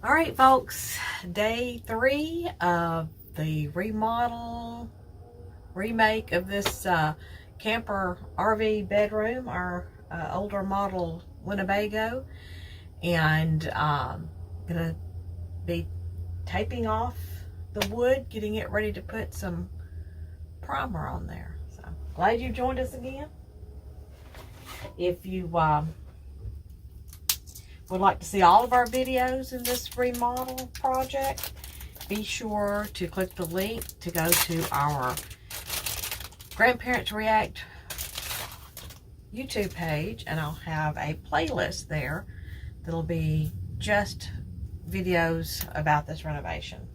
All right, folks, day 3 of the remake of this camper RV bedroom, our older model Winnebago, and gonna be taping off the wood, getting it ready to put some primer on there. So glad you joined us again. If you would like to see all of our videos in this remodel project, be sure to click the link to go to our GrandparentsReact YouTube page, and I'll have a playlist there that'll be just videos about this renovation.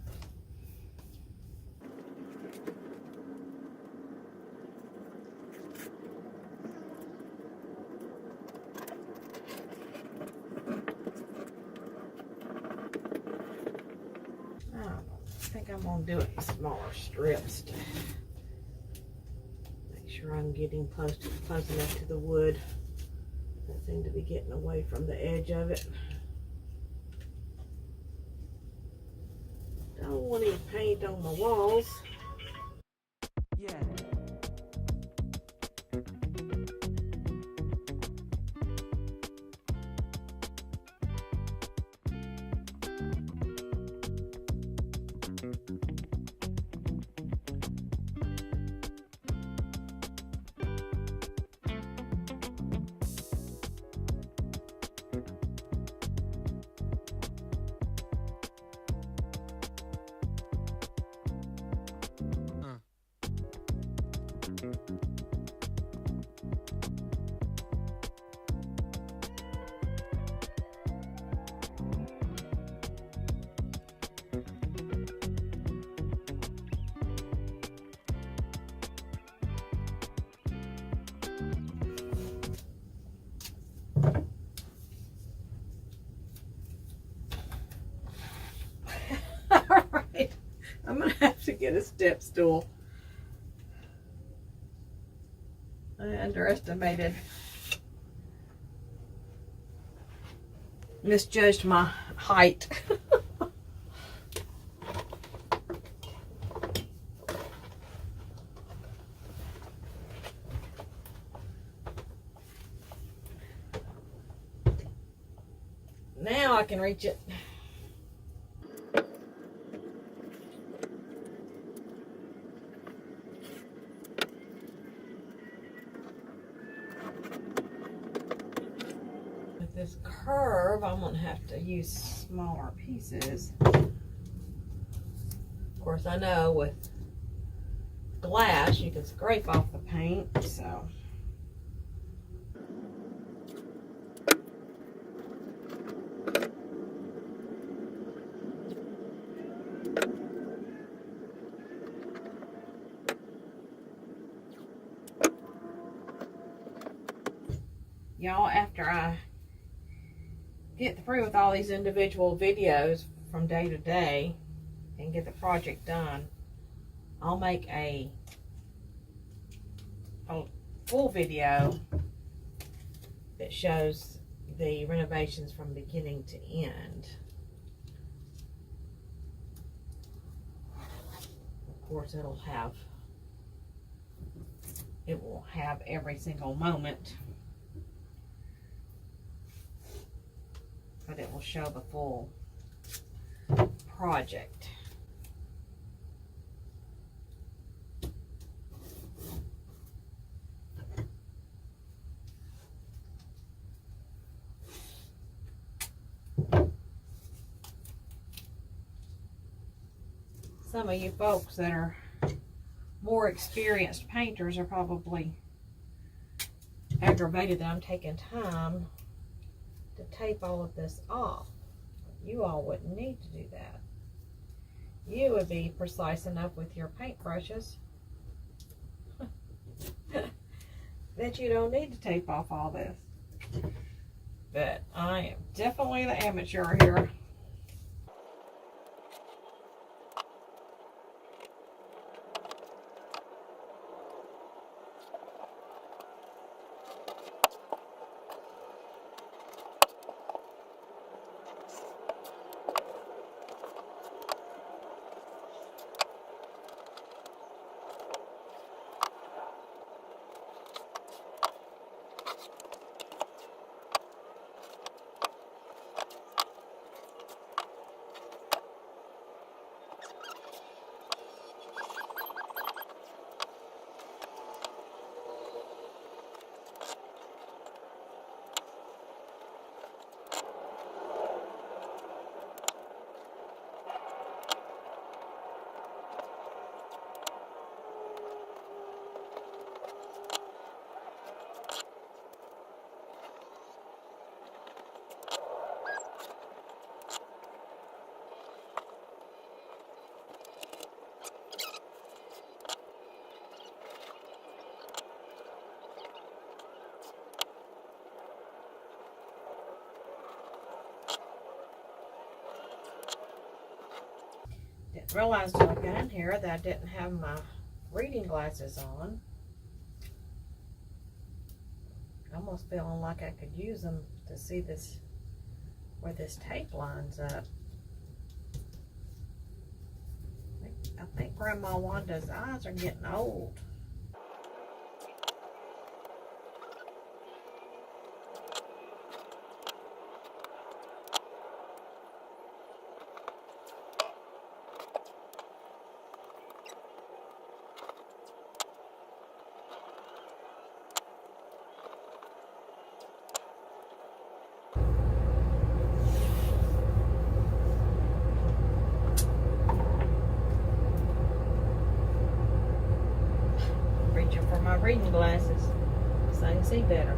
I think I'm going to do it in smaller strips to make sure I'm getting close enough to the wood. I seem to be getting away from the edge of it. Don't want any paint on the walls. Yeah. Alright, I'm going to have to get a step stool. I misjudged my height. Now I can reach it. With this curve, I'm going to have to use smaller pieces. Of course, I know with glass you can scrape off the paint, so. Y'all, after I get through with all these individual videos from day to day and get the project done, I'll make a full video that shows the renovations from beginning to end. Of course, it won't have every single moment, but it will show the full project. Some of you folks that are more experienced painters are probably aggravated that I'm taking time to tape all of this off. You all wouldn't need to do that. You would be precise enough with your paintbrushes that you don't need to tape off all this. But I am definitely the amateur here. Didn't realize till I got in here that I didn't have my reading glasses on. Almost feeling like I could use them to see this, where this tape lines up. I think Grandma Wanda's eyes are getting old. Reaching for my reading glasses so I can see better.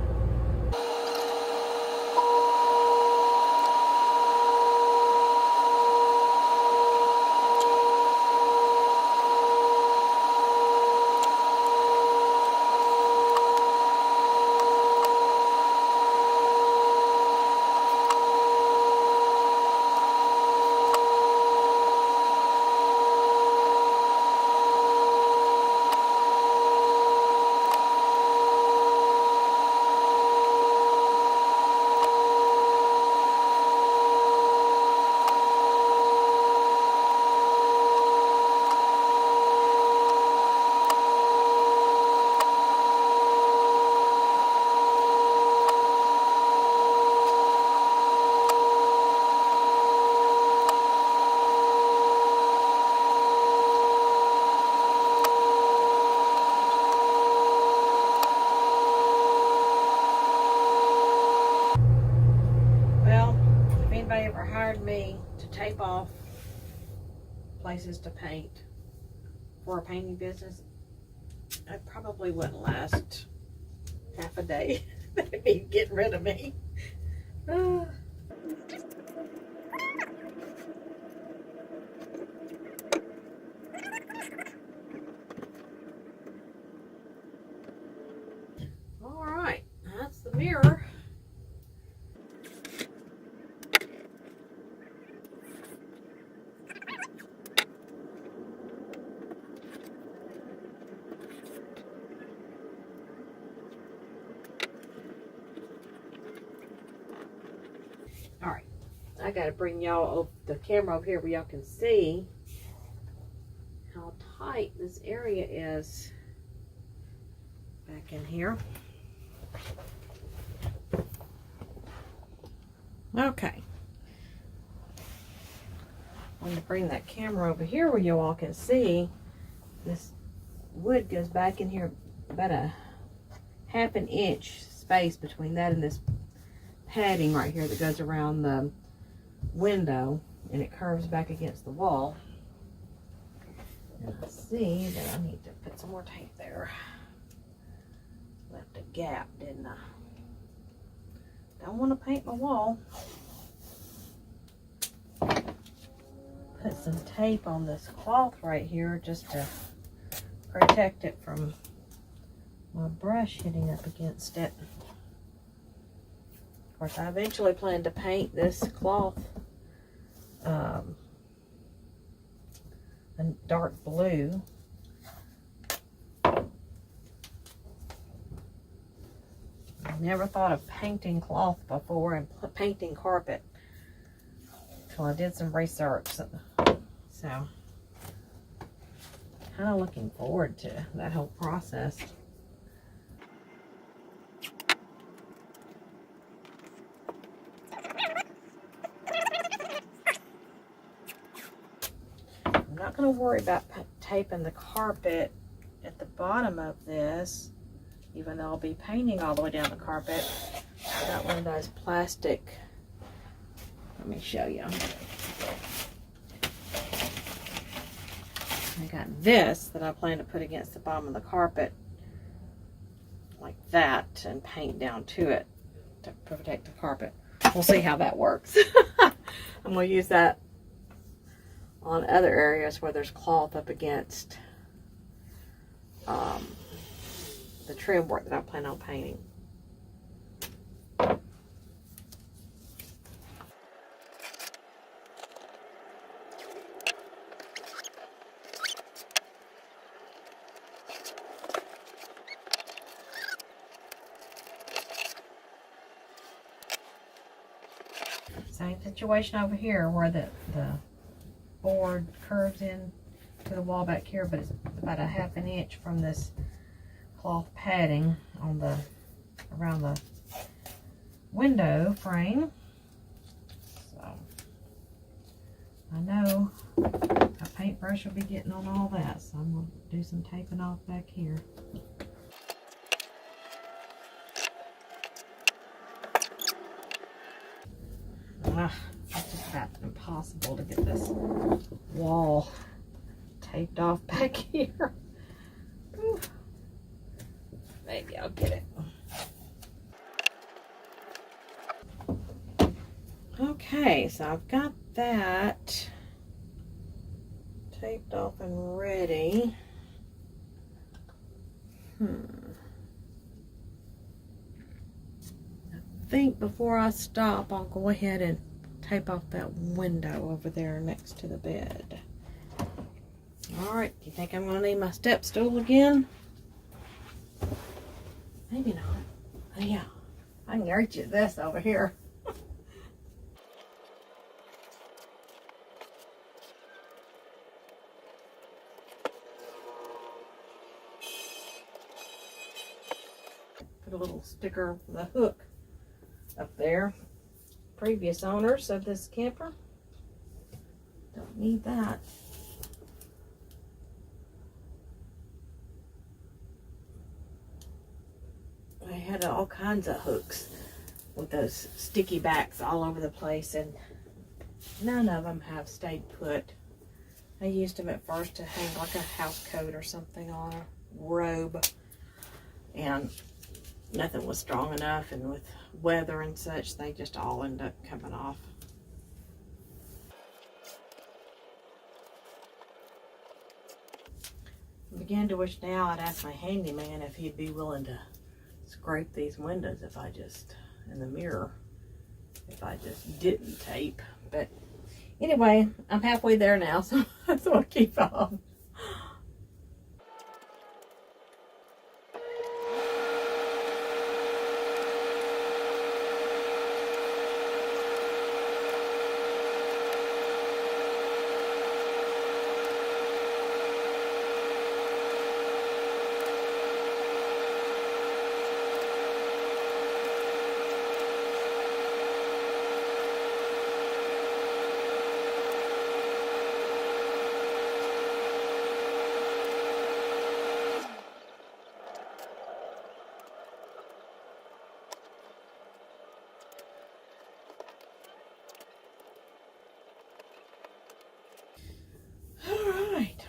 Me to tape off places to paint for a painting business, I probably wouldn't last half a day. They'd be getting rid of me. All right, that's the mirror. All right, I got to bring y'all the camera over here where y'all can see how tight this area is back in here. Okay. I'm going to bring that camera over here where you all can see this wood goes back in here about a ½ an inch space between that and this padding right here that goes around the window, and it curves back against the wall. And I see that I need to put some more tape there. Left a gap, didn't I? Don't want to paint my wall. Put some tape on this cloth right here just to protect it from my brush hitting up against it. Of course, I eventually plan to paint this cloth a dark blue. I never thought of painting cloth before and painting carpet until I did some research. So, kind of looking forward to that whole process. I'm not going to worry about taping the carpet at the bottom of this, even though I'll be painting all the way down the carpet. I got one of those plastic, let me show you. I got this that I plan to put against the bottom of the carpet like that and paint down to it to protect the carpet. We'll see how that works. I'm going to use that on other areas where there's cloth up against the trim work that I plan on painting. Same situation over here where the board curves in to the wall back here, but it's about a half an inch from this cloth padding on the around the window frame. So I know a paintbrush will be getting on all that, so I'm going to do some taping off back here. It's just about impossible to get this wall taped off back here. Whew. Maybe I'll get it. Okay, so I've got that taped off and ready. I think before I stop, I'll go ahead and tape off that window over there next to the bed. Alright, you think I'm going to need my step stool again? Maybe not. Oh yeah, I can reach at this over here. Put a little sticker for the hook up there. Previous owners of this camper don't need that. They had all kinds of hooks with those sticky backs all over the place, and none of them have stayed put. I used them at first to hang like a house coat or something on a robe, and nothing was strong enough, and with weather and such, they just all end up coming off. I began to wish now I'd ask my handyman if he'd be willing to scrape these windows if I just, in the mirror, if I just didn't tape. But anyway, I'm halfway there now, so that's what I'll keep on.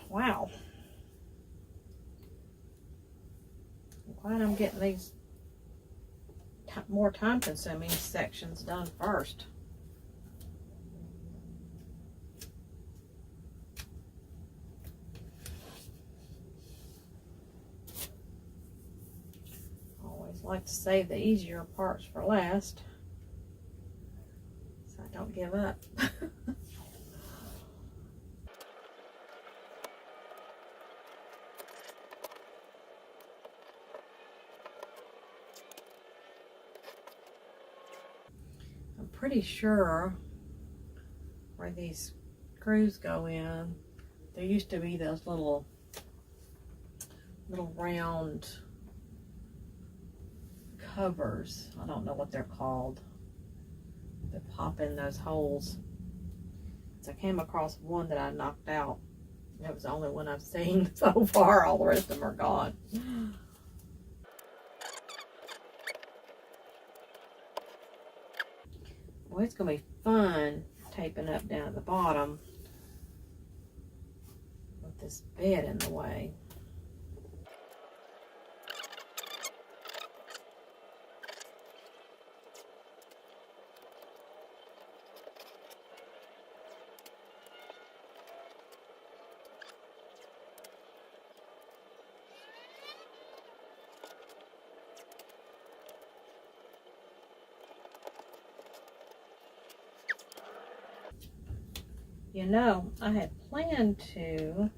Wow. I'm glad I'm getting these more time-consuming sections done first. Always like to save the easier parts for last, so I don't give up. Pretty sure where these screws go in, there used to be those little round covers. I don't know what they're called, that pop in those holes. So I came across one that I knocked out. That was the only one I've seen so far. All the rest of them are gone. Well, it's going to be fun taping up down at the bottom with this bed in the way. You know, I had planned to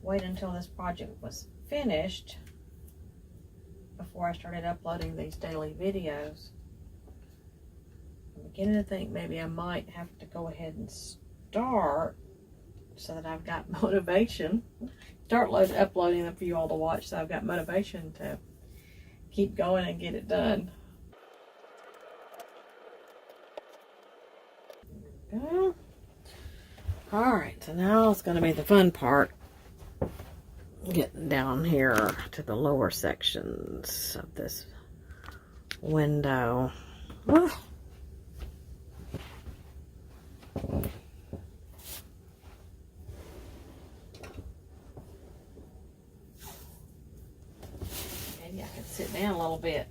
wait until this project was finished before I started uploading these daily videos. I'm beginning to think maybe I might have to go ahead and start so that I've got motivation. Start uploading them for you all to watch so I've got motivation to keep going and get it done. Okay. Alright, so now it's going to be the fun part. Getting down here to the lower sections of this window. Woo. Maybe I can sit down a little bit.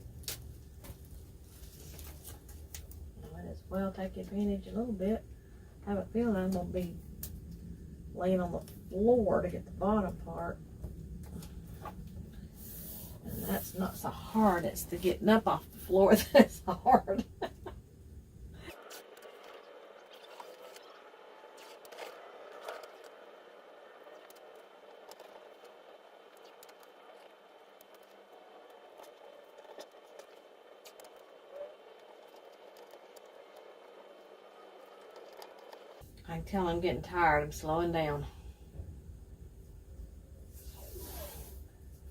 I might as well take advantage a little bit. I have a feeling I'm going to be laying on the floor to get the bottom part. And that's not so hard, it's the getting up off the floor that's hard. I can tell I'm getting tired. I'm slowing down.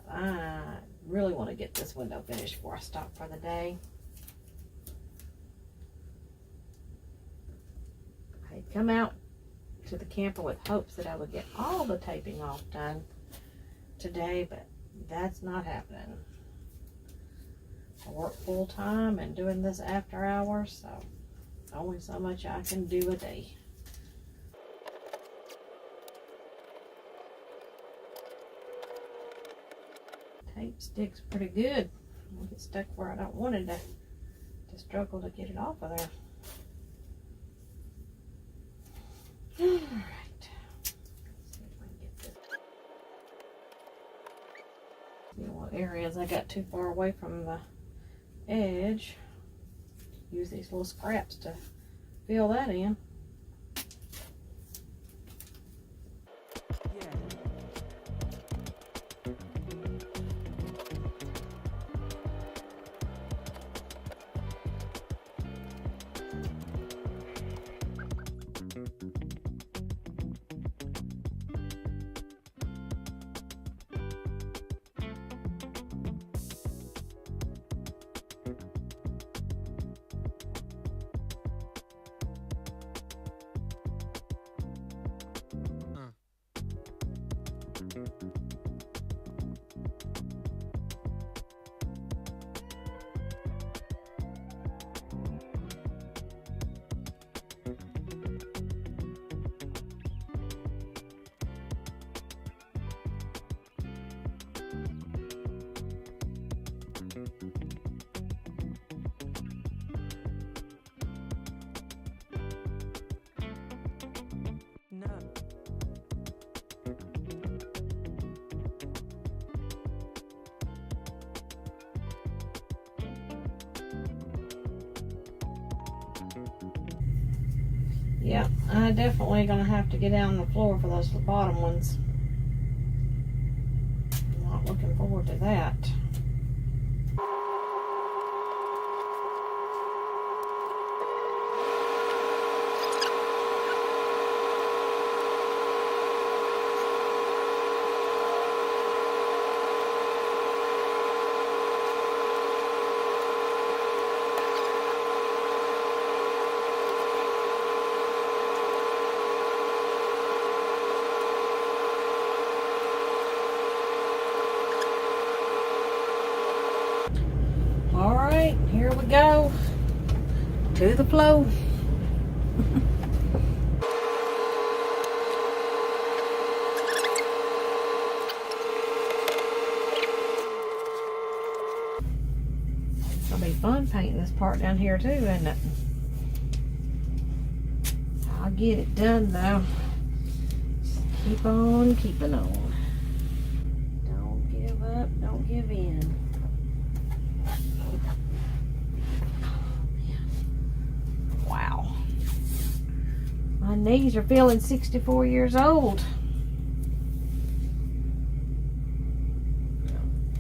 I really want to get this window finished before I stop for the day. I had come out to the camper with hopes that I would get all the taping off done today, but that's not happening. I work full time and doing this after hours, so only so much I can do a day. Tape sticks pretty good. I'll get stuck where I don't want it to struggle to get it off of there. Alright. Let's see if I can get this. See what areas I got too far away from the edge. Use these little scraps to fill that in. Yep, I'm definitely gonna have to get down on the floor for those bottom ones. I'm not looking forward to that. Alright, here we go. To the flow. It's gonna be fun painting this part down here too, isn't it? I'll get it done though. Just keep on keeping on. Don't give up, don't give in. Wow. My knees are feeling 64 years old.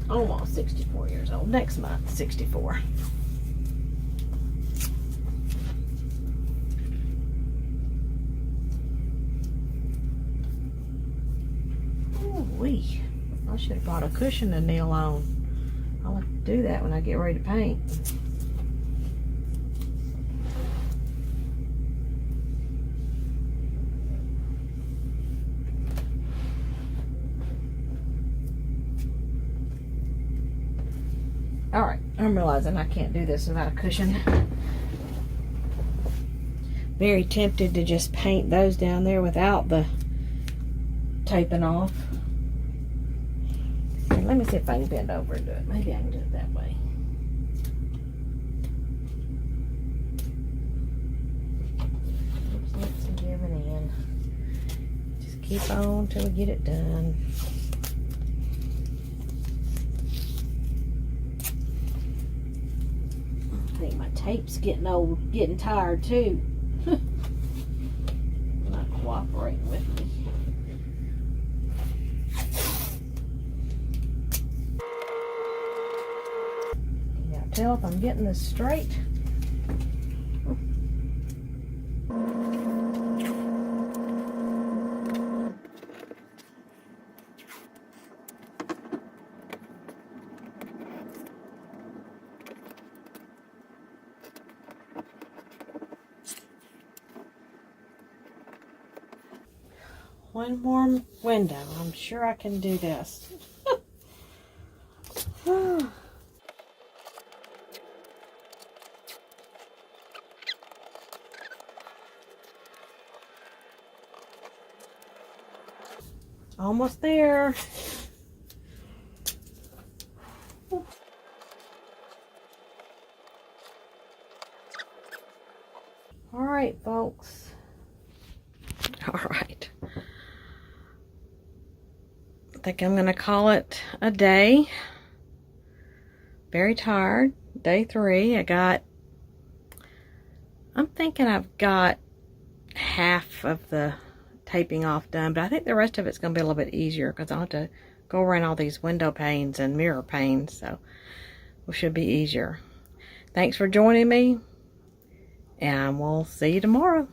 Almost 64 years old. Next month, 64. I should have brought a cushion to kneel on. I'll have to do that when I get ready to paint. Alright, I'm realizing I can't do this without a cushion. Very tempted to just paint those down there without the taping off. And let me see if I can bend over and do it. Maybe I can do it that way. Oops, oops, giving in. Just keep on till we get it done. I think my tape's getting old, getting tired too. Not cooperating with me. Can't tell if I'm getting this straight. One more window. I'm sure I can do this. Almost there. All right, folks. All right. I think I'm going to call it a day. Very tired. Day 3. I'm thinking I've got half of the taping off done, but I think the rest of it's going to be a little bit easier because I'll have to go around all these window panes and mirror panes, so it should be easier. Thanks for joining me, and we'll see you tomorrow.